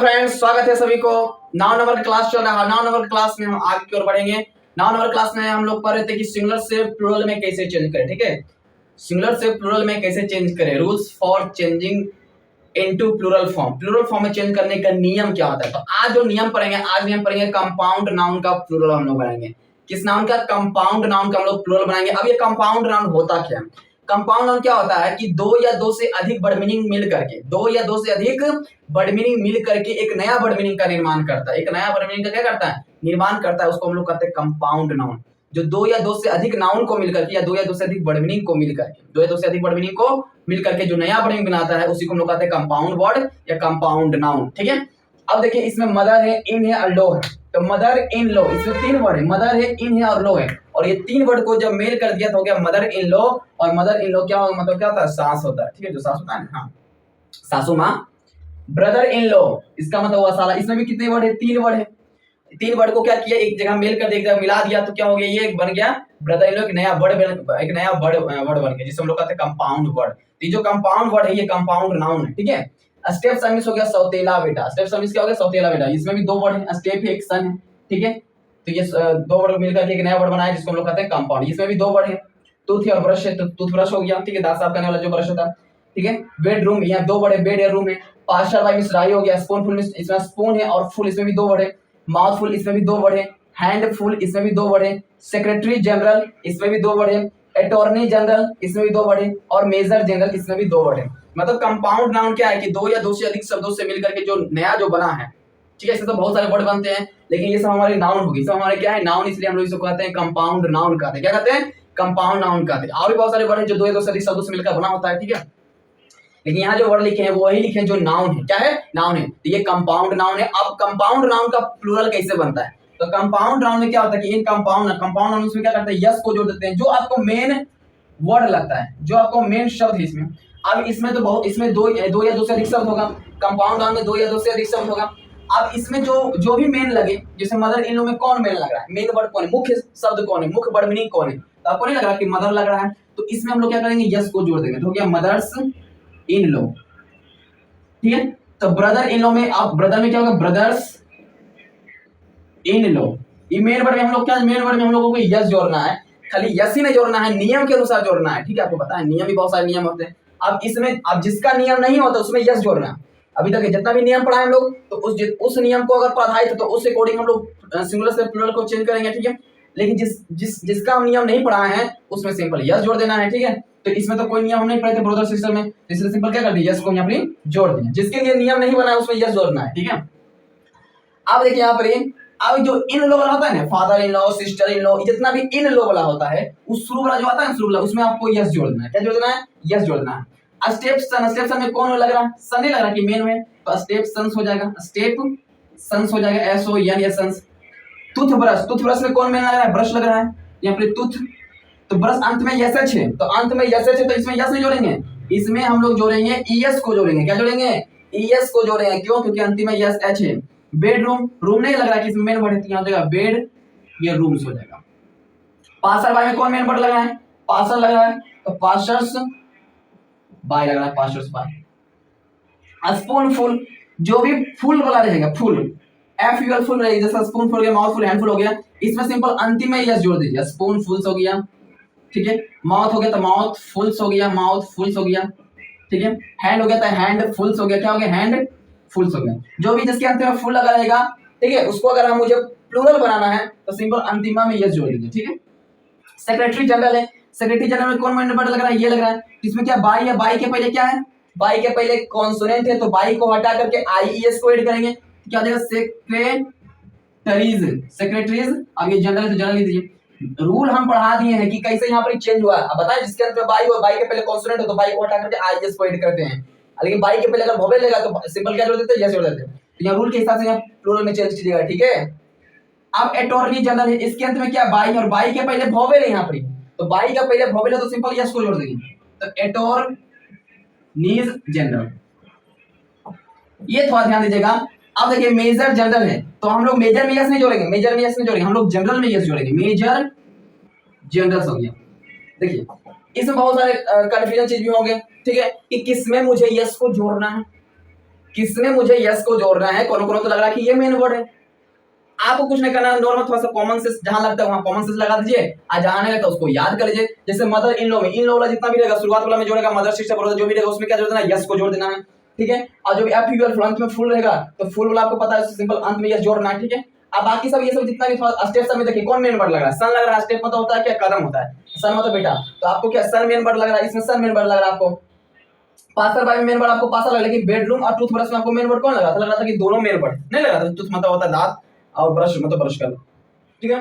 Friends, स्वागत है सभी को। 9 नंबर का क्लास चल रहा है। 9 नंबर क्लास में हम आगे की ओर बढ़ेंगे। 9 नंबर क्लास में हम लोग पढ़ रहे थे कि सिंगुलर से प्लूरल में कैसे चेंज करें। ठीक है, सिंगुलर से प्लूरल में कैसे चेंज करें, rules for changing into plural form. Plural form में चेंज करने का नियम क्या होता है। तो आज जो नियम पढ़ेंगे, आज नियम पढ़ेंगे कंपाउंड नाउन का प्लूरल हम लोग बनाएंगे। किस नाउन का? कंपाउंड नाउन का हम लोग प्लूरल बनाएंगे। अब ये कंपाउंड नाउन होता क्या है? कंपाउंड नाउन क्या होता है कि दो या दो से अधिक वर्ड मीनिंग मिल करके, दो या दो से अधिक वर्ड मीनिंग मिल करके एक नया वर्ड मीनिंग का निर्माण करता है। एक नया वर्ड मीनिंग का क्या करता है? निर्माण करता है। उसको हम लोग कहते हैं कंपाउंड नाउन। जो दो या दो से अधिक नाउन को मिलकर के या दो या दो से अधिक वर्ड मीनिंग को मिलकर के, दो या दो से अधिक वर्ड मीनिंग को मिलकर के जो नया वर्ड मीनिंग बनाता है, उसी को हम लोग कहते हैं कंपाउंड वर्ड या कंपाउंड नाउन। ठीक है, अब देखिए इसमें मदर है, इन है और लो है। तो मदर इन लो, इसमें तीन वर्ड है, मदर है, इन है और लो है। और ये तीन वर्ड को जब मेल कर दिया तो हो गया मदर इन लो। और मदर इन लो क्या होगा? मतलब क्या होता है? सास होता है। ठीक है, जो सास होता है ना, हाँ, सासू माँ। ब्रदर इन लो, इसका मतलब हुआ साला। इसमें भी कितने वर्ड है? तीन वर्ड है। तीन वर्ड को क्या किया? एक जगह मेल कर दिया, एक जगह मिला दिया, तो क्या हो गया? ये बन गया ब्रदर इन लो, एक नया वर्ड बन गया, जिसे हम लोग कहते हैं कंपाउंड वर्ड। ये जो कंपाउंड वर्ड है, ये कंपाउंड नाउन है। ठीक है, स्टेप समिस हो गया सौतेला बेटा। स्टेप समिस क्या हो गया? सौतेला बेटा। इसमें भी दो वर्ड है, स्टेप है, एक सन है। ठीक है, तो ये दो वर्ड मिलकर के एक नया वर्ड बनाया, जिसको हम लोग कहते हैं कंपाउंड। इसमें भी दो वर्ड है, टूथ और ब्रश है, तो टूथब्रश हो गया। ठीक है, दांत साफ करने वाला जो ब्रश होता है। ठीक है, बेडरूम, यहाँ दो वर्ड है, बेड या रूम है। पास्टर बाई मिस राई हो गया। स्पूनफुल, इसमें स्पून है और फुल, इसमें भी दो वर्ड है। माउथफुल, इसमें भी दो वर्ड है। हैंडफुल, इसमें भी दो वर्ड है। सेक्रेटरी जनरल, इसमें भी दो वर्ड है। अटॉर्नी जनरल, इसमें भी दो वर्ड है। और मेजर जनरल, इसमें भी दो वर्ड है। मतलब कंपाउंड नाउन क्या है कि दो या दो से अधिक शब्दों से मिलकर के जो नया जो बना है। ठीक है, इससे तो बहुत सारे वर्ड बनते हैं, लेकिन ये सब हमारे नाउन होगी। सब हमारे क्या है? नाउन। इसलिए हम लोग इसको कहते हैं कंपाउंड नाउन कहते हैं। क्या कहते हैं? कंपाउंड नाउन कहते हैं। और भी बहुत सारे वर्ड हैं जो दो या दो से अधिक शब्दों से मिलकर बना होता है। ठीक है, लेकिन यहाँ जो वर्ड लिखे हैं वो वही लिखे हैं जो नाउन है। क्या है? नाउन है। तो ये कंपाउंड नाउन है। अब कंपाउंड नाउन का प्लूरल कैसे बनता है? तो कंपाउंड नाउन में क्या होता है कि इन कंपाउंड नाउन में क्या करते हैं? यस को जोड़ देते हैं, जो आपको मेन वर्ड लगता है, जो आपको मेन शब्द है इसमें। अब इसमें तो बहुत, इसमें दो या दो से अधिक शब्द होगा। कंपाउंड नाउन में दो या दो से अधिक शब्द होगा। अब इसमें जो भी मेन लगे, जैसे मदर इन लो में कौन मेन लग रहा है? मेन वर्ड कौन है? मुख्य शब्द कौन है? मुख्य वर्ड मीनिंग कौन है? तो आपको नहीं लग रहा कि मदर लग रहा है, तो इसमें हम लोग क्या करेंगे? यस को जोड़ देंगे, तो हो गया मदर्स इन लो। ठीक है, तो ब्रदर इन लो में, अब ब्रदर में क्या होगा? ब्रदर्स इन लो। ये मेन वर्ड में हम लोग क्या, मेन वर्ड में हम लोगों को यस जोड़ना है। खाली यस ही नहीं जोड़ना है, नियम के अनुसार जोड़ना है। ठीक है, आपको पता है नियम भी बहुत सारे नियम होते हैं। अब इसमें, अब जिसका नियम नहीं होता उसमें यस जोड़ना है। अभी तक जितना भी नियम पढ़ा है हम लोग, तो उस नियम को अगर पढ़ाई तो उस अकॉर्डिंग हम लोग सिंगुलर से प्लूरल को चेंज करेंगे। ठीक है, लेकिन जिसका हम नियम नहीं पढ़ा है उसमें सिंपल यस जोड़ देना है। ठीक है, तो इसमें तो कोई नियम हम नहीं पढ़े थे ब्रदर सिस्टर में, इसलिए सिंपल क्या कर दिया? यस को यहाँ पर जोड़ दिया। जिसके लिए नियम नहीं बना है उसमें यस जोड़ना है। ठीक है, अब देखिए यहाँ पर अब जो इन लो वाला होता है ना, father in law, sister in law, जितना भी इन लो वाला होता है, उस शुरू वाला जो आता है ना, शुरू वाला, उसमें आपको यस जोड़ देना है। क्या जोड़ देना है? यस जोड़ देना है। स्टेप सन में कौन लग रहा है? सन नहीं लग रहा कि मेन में, तो स्टेप सन्स हो जाएगा, स्टेप सन्स हो जाएगा, S O N S sons. Toothbrush में कौन मेन लग रहा है? ब्रश लग रहा है यहाँ पे टूथ, तो ब्रश अंत में यस एच है, तो अंत में यस एच है, तो इसमें यस नहीं जोड़ेंगे, इसमें हम लोग जोड़ेंगे ईएस को जोड़ेंगे। क्या जोड़ेंगे? ईएस को जोड़ेंगे। क्यों? क्योंकि अंतिम में यस एच है। बेडरूम, रूम नहीं लग रहा कि इसमें मेन वर्ड है, यहाँ हो जाएगा बेड, ये रूम्स हो जाएगा। पासर बाय में कौन मेन वर्ड लग रहा है? पासर लग रहा है, तो पासर्स बाय लग रहा है, पासर्स बाय। स्पूनफुल, जो भी फुल वाला रहेगा, full F U L full रहेगा, जैसा स्पूनफुल हो गया, माउथफुल, हैंडफुल हो गया, इसमें सिंपल अंतिम में यस जोड़ दीजिए। स्पूनफुल्स हो गया। ठीक है, माउथ हो गया तो माउथ फुल्स हो गया, माउथ फुल्स हो गया। ठीक है, हैंड हो गया तो हैंड फुल्स हो गया। क्या हो गया? हैंड फुल्स हो गया। जो भी जिसके अंत में फुल लगा रहेगा, ठीक है, उसको अगर हम मुझे प्लूरल बनाना है तो सिंपल अंतिमा में यस जोड़ दीजिए। ठीक है, सेक्रेटरी जनरल है, सेक्रेटरी जनरल में कौन वर्ड लग रहा है? ये लग रहा है। इसमें क्या बाई है? बाई के पहले क्या है? बाई के पहले कॉन्सोनेंट है, तो बाई को हटा करके आईईएस को ऐड करेंगे, तो क्या हो जाएगा? Secretaries, secretaries. अब ये जनरल तो जनरल लीजिए। रूल हम पढ़ा दिए हैं कि कैसे यहाँ पर चेंज हुआ। अब बताएं, जिसके अंत में बाई हो, बाई के पहले कॉन्सोनेंट हो, तो बाई को हटा करके आईएस को ऐड करते हैं। लेकिन बाई के पहले अगर वोवेल लेगा तो सिंपल क्या जोड़ देते हैं? यस जोड़ देते हैं। तो यहाँ रूल के हिसाब से यहाँ प्लूरल में चेंज कीजिएगा। ठीक है, अब अटॉर्नी जनरल है, इसके अंत में क्या? बाई है, और बाई के पहले वोवेल है यहाँ पर, तो बाई का पहले वोवेल है तो सिंपल यस को जोड़ देंगे, तो अटॉर्नीज जनरल। ये थोड़ा ध्यान दीजिएगा। अब देखिए मेजर जनरल है, तो हम लोग मेजर में यस नहीं जोड़ेंगे, मेजर में यस नहीं जोड़ेंगे, हम लोग जनरल में यस जोड़ेंगे। मेजर जनरल हो गया। देखिए इसमें बहुत सारे कंफ्यूजन चीज भी होंगे। ठीक है, कि किसमें मुझे यस को जोड़ना है, किसमें मुझे यस को जोड़ना है, कोनो कोनो तो लग रहा है कि ये मेन वर्ड है। आपको कुछ नहीं करना है, नॉर्मल थोड़ा सा कॉमन सेंस जहां लगता है वहां कॉमन सेंस लगा दीजिए, और जहां नहीं लगता उसको याद कर लीजिए। जैसे मदर इन लॉ में इन लॉ वाला जितना भी रहेगा शुरुआत वाला में जोड़ेगा, मदर सिस्टर ब्रदर जो भी रहेगा उसमें क्या जोड़ देना है, यस को जोड़ देना है, ठीक है। और जो भी एफ यू एल अंत में फुल रहेगा तो फुल वाला आपको पता है सिंपल अंत में यस जोड़ना है, ठीक है। अब बाकी सब ये सब जितना भी थोड़ा स्टेप सब में देखिए कौन मेन वर्ड लग रहा है, सन लग रहा है, स्टेप मतलब होता है क्या, कदम होता है, सन मतलब बेटा, तो आपको क्या सन मेन वर्ड लग रहा है, इसमें सन मेन वर्ड लग रहा है आपको। पास्टर बाय में मेन वर्ड आपको पासा लगा, लेकिन बेडरूम और टूथब्रश में आपको मेन वर्ड कौन लग रहा था, लग रहा था कि दोनों मेन वर्ड नहीं लग रहा था। टूथ मतलब होता है दांत और ब्रश मतलब ब्रश करना, ठीक है।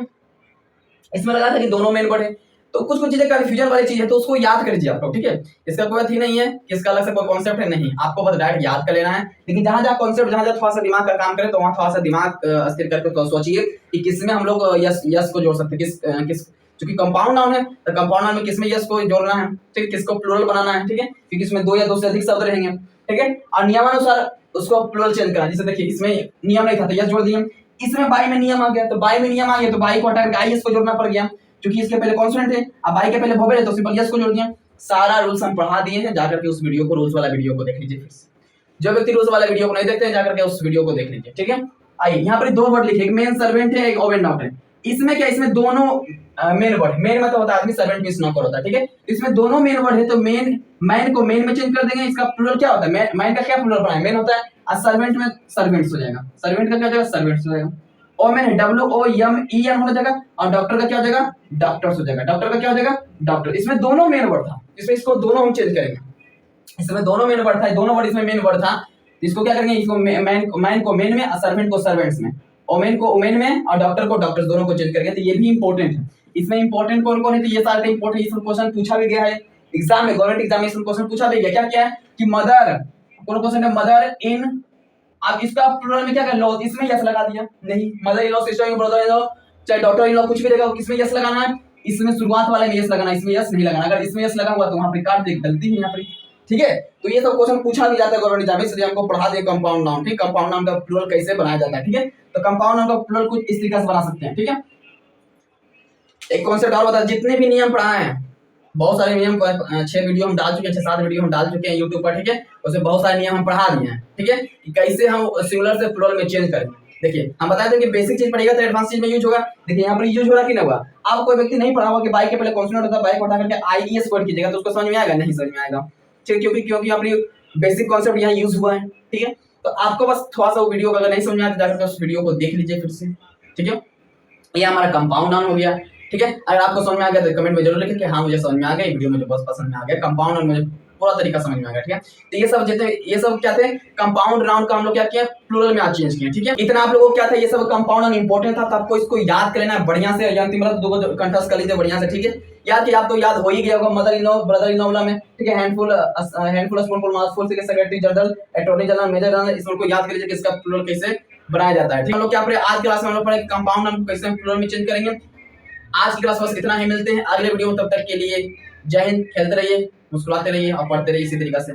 इसमें लगा था कि दोनों मेन वर्ड है। तो कुछ कुछ चीजें कंफ्यूजन वाली चीज है तो उसको याद कर लीजिए आप लोग, ठीक है। इसका कोई थी नहीं है कि इसका अलग से कोई कॉन्सेप्ट है, नहीं, आपको बस डायरेक्ट याद कर लेना है। लेकिन जहां जहां कॉन्सेप्ट जहां जहां थोड़ा सा दिमाग का काम करे तो वहां थोड़ा सा दिमाग स्थिर करके तो सोचिए कि किसमें हम लोग यस यस को जोड़ सकते हैं, किस क्योंकि कंपाउंड नाउन है तो कंपाउंड नाउन में किसमें यस को जोड़ना है, ठीक है, किसको प्लूरल बनाना है, ठीक है, क्योंकि इसमें दो या दो से अधिक शब्द रहेंगे, ठीक है। और नियमानुसार उसको प्लूरल चेंज करना, जैसे देखिए इसमें नियम नहीं था तो यस जोड़ दिए, इसमें बाई में नियम आ गया तो बाई में नियम आ गया तो बाई को हटा करके आई एस को जोड़ना पड़ गया, क्योंकि इसके पहले कॉन्सोनेंट है, अब बाई के पहले वोवेल है तो सिंपल यस को जोड़ दिया। सारा रूल्स हम पढ़ा दिए हैं, जाकर के उस वीडियो को रूल्स वाला वीडियो को देख लीजिए फिर से। जो व्यक्ति रूल्स वाला वीडियो को नहीं देखते हैं जाकर के उस वीडियो को देख लीजिए, ठीक है। आइए यहाँ पर दो वर्ड लिखे, एक मेन सर्वेंट है, एक ओवेन नॉट है। इसमें क्या, इसमें दोनों मेन वर्ड, मेन मतलब होता है आदमी, सर्वेंट मींस नौकर होता है, ठीक है। इसमें दोनों मेन वर्ड है तो मेन मैन को मेन में चेंज कर देंगे, इसका प्लूरल क्या होता है, मैन का क्या प्लूरल बना है, मेन होता है, और सर्वेंट में सर्वेंट्स हो जाएगा, सर्वेंट का क्या हो जाएगा, सर्वेंट्स हो जाएगा। ओमेन है WOMEN हो जाएगा, और डॉक्टर का क्या हो जाएगा, डॉक्टर्स हो जाएगा, डॉक्टर का क्या हो जाएगा, डॉक्टर। इसमें दोनों मेन वर्ड था, इसमें इसको दोनों हम चेंज करेंगे, इसमें दोनों मेन वर्ड था, दोनों वर्ड इसमें मेन वर्ड था, इसको क्या करेंगे, इसको मैन को मेन में और सर्वेंट को सर्वेंट्स में, ओमेन को ओमेन में और डॉक्टर को डॉक्टर्स, दोनों को चेंज करेंगे। तो ये भी इंपॉर्टेंट है, इसमें इंपॉर्टेंट कौन कौन है, तो ये सारे इंपॉर्टेंट, इसमें क्वेश्चन पूछा भी गया है एग्जाम में, गवर्नमेंट एग्जामिनेशन क्वेश्चन पूछा भी गया, क्या क्या है कि मदर, कौन क्वेश्चन है, मदर इन, अब इसका प्लूरल में क्या कर लो, इसमें यस लगा दिया, नहीं, mother in law, sister in law, brother in law, चाहे डॉक्टर इन लॉ, कुछ भी रहेगा इसमें यस लगाना है, इसमें शुरुआत वाले में यस लगाना, इसमें यस नहीं लगाना। अगर इसमें यस लगा हुआ तो वहां पर काट दे, गलती है यहाँ पर, ठीक है। तो ये सब क्वेश्चन पूछा भी जाता है गवर्नमेंट एग्जाम में, इसलिए हमको पढ़ा दिया कंपाउंड नाउन, ठीक, कंपाउंड नाउन का प्लूरल कैसे बनाया जाता है, ठीक है। तो कंपाउंड नाउन का प्लूरल कुछ इस तरीके से बना सकते हैं, ठीक है। एक कॉन्सेप्ट और बता, जितने भी नियम पढ़ाए हैं, बहुत सारे नियम 6 वीडियो हम डाल चुके हैं, 6-7 वीडियो हम डाल चुके हैं यूट्यूब पर, ठीक है। उसमें बहुत सारे नियम हम पढ़ा दिए हैं, ठीक है, कि कैसे हम सिंगुलर से प्लूरल में चेंज करें। देखिए हम बताए थे कि बेसिक चीज पढ़ेगा तो एडवांस चीज में यूज होगा। देखिए यहाँ पर यूज हो रहा कि नहीं हुआ, आप कोई व्यक्ति नहीं पढ़ा होगा कि बाई के पहले कॉन्सोनेंट होता है, बाई को हटा करके IES वर्ड कीजिएगा तो उसको समझ में आएगा, नहीं समझ में आएगा, ठीक है, क्योंकि अपनी बेसिक कॉन्सेप्ट यहाँ यूज हुआ है, ठीक है। तो आपको बस थोड़ा सा वीडियो अगर नहीं समझ में आया तो जाकर उस वीडियो को देख लीजिए फिर से, ठीक है। ये हमारा कंपाउंड नाउन हो गया, ठीक है। अगर आपको समझ में आ गया तो कमेंट में जरूर लिखें कि हाँ मुझे समझ में आ गया, वीडियो मुझे बहुत पसंद में आ गया, कंपाउंड नाउन मुझे पूरा तरीका समझ में आ गया, ठीक है। तो ये सब जितने ये सब क्या थे, कंपाउंड नाउन का हम लोग क्या किया, प्लूरल में आज चेंज किया, ठीक है। इतना आप लोगों को क्या था, ये सब कंपाउंड नाउन इंपॉर्टेंट था, तो आपको इसको याद कर लेना है बढ़िया से, या अंतिम दो कंठस्थ कर लीजिए बढ़िया से, ठीक है। याद किया आप तो याद हो ही गया होगा, mother in law, brother in law में, ठीक है, handful spoonful mouthful, secretary general, attorney general, major general, इसमें को याद कर लीजिए कि इसका प्लूरल कैसे बनाया जाता है, ठीक है। हम लोग क्या पढ़े आज की क्लास में, हम लोग पढ़े कंपाउंड नाउन को कैसे प्लूरल में चेंज करेंगे। आज की क्लास बस इतना ही, मिलते हैं अगले वीडियो में, तब तक के लिए जय हिंद, खेलते रहिए, मुस्कुराते रहिए और पढ़ते रहिए इसी तरीके से।